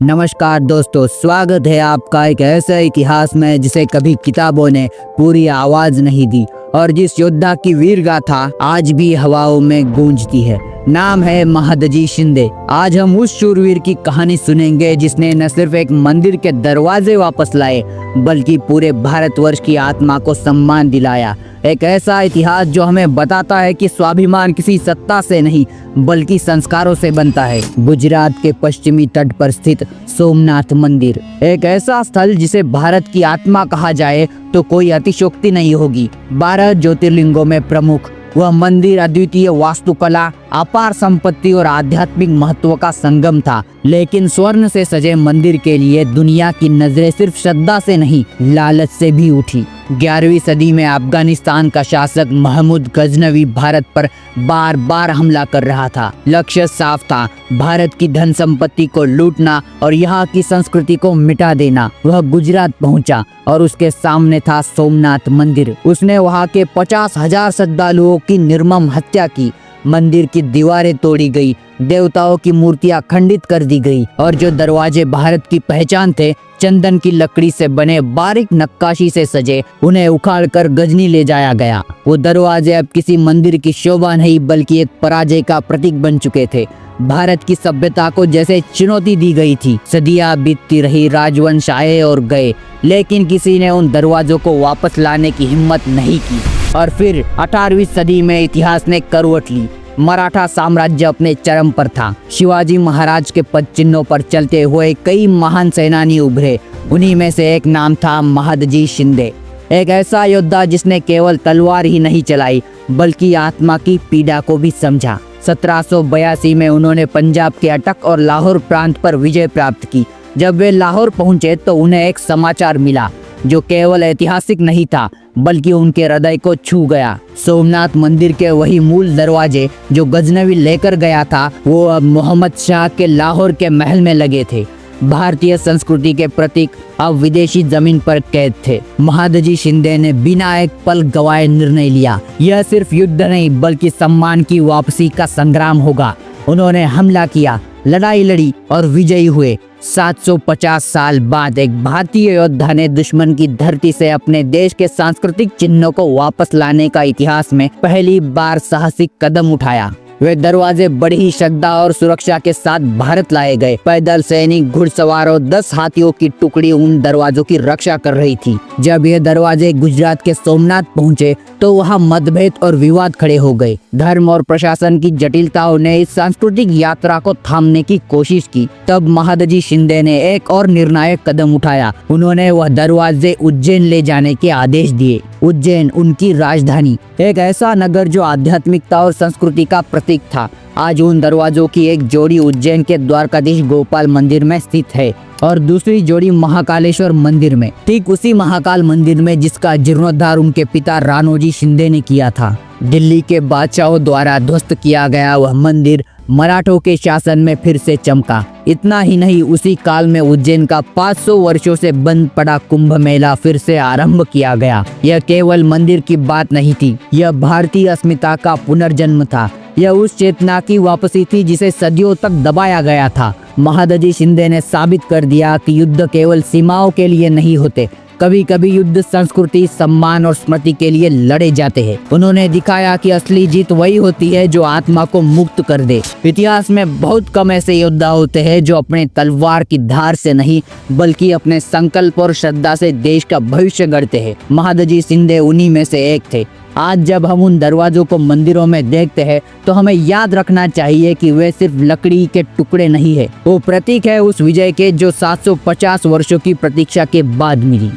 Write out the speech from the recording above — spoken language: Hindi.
नमस्कार दोस्तों, स्वागत है आपका एक ऐसे इतिहास में जिसे कभी किताबों ने पूरी आवाज नहीं दी और जिस योद्धा की वीर गाथा आज भी हवाओं में गूंजती है। नाम है महादजी शिंदे। आज हम उस शूरवीर की कहानी सुनेंगे जिसने न सिर्फ एक मंदिर के दरवाजे वापस लाए बल्कि पूरे भारतवर्ष की आत्मा को सम्मान दिलाया। एक ऐसा इतिहास जो हमें बताता है कि स्वाभिमान किसी सत्ता से नहीं बल्कि संस्कारों से बनता है। गुजरात के पश्चिमी तट पर स्थित सोमनाथ मंदिर, एक ऐसा स्थल जिसे भारत की आत्मा कहा जाए तो कोई अतिशयोक्ति नहीं होगी। 12 ज्योतिर्लिंगों में प्रमुख वह मंदिर अद्वितीय वास्तुकला, अपार संपत्ति और आध्यात्मिक महत्व का संगम था। लेकिन स्वर्ण से सजे मंदिर के लिए दुनिया की नजरें सिर्फ श्रद्धा से नहीं लालच से भी उठी। 11वीं सदी में अफगानिस्तान का शासक महमूद गजनवी भारत पर बार बार हमला कर रहा था। लक्ष्य साफ था, भारत की धन संपत्ति को लूटना और यहाँ की संस्कृति को मिटा देना। वह गुजरात पहुंचा और उसके सामने था सोमनाथ मंदिर। उसने वहाँ के 50,000 श्रद्धालुओं की निर्मम हत्या की। मंदिर की दीवारें तोड़ी गई, देवताओं की मूर्तियां खंडित कर दी गई और जो दरवाजे भारत की पहचान थे, चंदन की लकड़ी से बने बारीक नक्काशी से सजे, उन्हें उखाड़कर गजनी ले जाया गया। वो दरवाजे अब किसी मंदिर की शोभा नहीं बल्कि एक पराजय का प्रतीक बन चुके थे। भारत की सभ्यता को जैसे चुनौती दी गई थी। सदियां बीतती रही, राजवंश आए और गए, लेकिन किसी ने उन दरवाजों को वापस लाने की हिम्मत नहीं की। और फिर 18वीं सदी में इतिहास ने करवट ली। मराठा साम्राज्य अपने चरम पर था। शिवाजी महाराज के पद चिन्हों पर चलते हुए कई महान सेनानी उभरे। उन्हीं में से एक नाम था महादजी शिंदे, एक ऐसा योद्धा जिसने केवल तलवार ही नहीं चलाई बल्कि आत्मा की पीड़ा को भी समझा। 1782 में उन्होंने पंजाब के अटक और लाहौर प्रांत पर विजय प्राप्त की। जब वे लाहौर पहुंचे तो उन्हें एक समाचार मिला जो केवल ऐतिहासिक नहीं था बल्कि उनके हृदय को छू गया। सोमनाथ मंदिर के वही मूल दरवाजे जो गजनवी लेकर गया था, वो अब मोहम्मद शाह के लाहौर के महल में लगे थे। भारतीय संस्कृति के प्रतीक अब विदेशी जमीन पर कैद थे। महादजी शिंदे ने बिना एक पल गवाए निर्णय लिया, यह सिर्फ युद्ध नहीं बल्कि सम्मान की वापसी का संग्राम होगा। उन्होंने हमला किया, लड़ाई लड़ी और विजयी हुए। 750 साल बाद एक भारतीय योद्धा ने दुश्मन की धरती से अपने देश के सांस्कृतिक चिन्हों को वापस लाने का इतिहास में पहली बार साहसिक कदम उठाया। वे दरवाजे बड़ी ही श्रद्धा और सुरक्षा के साथ भारत लाए गए। पैदल सैनिक, घुड़सवार और 10 हाथियों की टुकड़ी उन दरवाजों की रक्षा कर रही थी। जब ये दरवाजे गुजरात के सोमनाथ पहुंचे तो वहाँ मतभेद और विवाद खड़े हो गए। धर्म और प्रशासन की जटिलताओं ने इस सांस्कृतिक यात्रा को थामने की कोशिश की। तब महादजी शिंदे ने एक और निर्णायक कदम उठाया। उन्होंने वह दरवाजे उज्जैन ले जाने के आदेश दिए। उज्जैन उनकी राजधानी, एक ऐसा नगर जो आध्यात्मिकता और संस्कृति का प्रतीक था। आज उन दरवाजों की एक जोड़ी उज्जैन के द्वारकाधीश गोपाल मंदिर में स्थित है और दूसरी जोड़ी महाकालेश्वर मंदिर में, ठीक उसी महाकाल मंदिर में जिसका जीर्णोद्धार उनके पिता राणोजी शिंदे ने किया था। दिल्ली के बादशाहों द्वारा ध्वस्त किया गया वह मंदिर मराठों के शासन में फिर से चमका। इतना ही नहीं, उसी काल में उज्जैन का 500 वर्षों से बंद पड़ा कुंभ मेला फिर से आरंभ किया गया। यह केवल मंदिर की बात नहीं थी, यह भारतीय अस्मिता का पुनर्जन्म था। यह उस चेतना की वापसी थी जिसे सदियों तक दबाया गया था। महादजी शिंदे ने साबित कर दिया कि युद्ध केवल सीमाओं के लिए नहीं होते, कभी कभी युद्ध संस्कृति, सम्मान और स्मृति के लिए लड़े जाते हैं। उन्होंने दिखाया कि असली जीत वही होती है जो आत्मा को मुक्त कर दे। इतिहास में बहुत कम ऐसे योद्धा होते हैं जो अपने तलवार की धार से नहीं बल्कि अपने संकल्प और श्रद्धा से देश का भविष्य गढ़ते हैं। महादजी शिंदे उन्हीं में से एक थे। आज जब हम उन दरवाजों को मंदिरों में देखते हैं तो हमें याद रखना चाहिए कि वे सिर्फ लकड़ी के टुकड़े नहीं है, वो प्रतीक है उस विजय के जो 750 वर्षों की प्रतीक्षा के बाद मिली।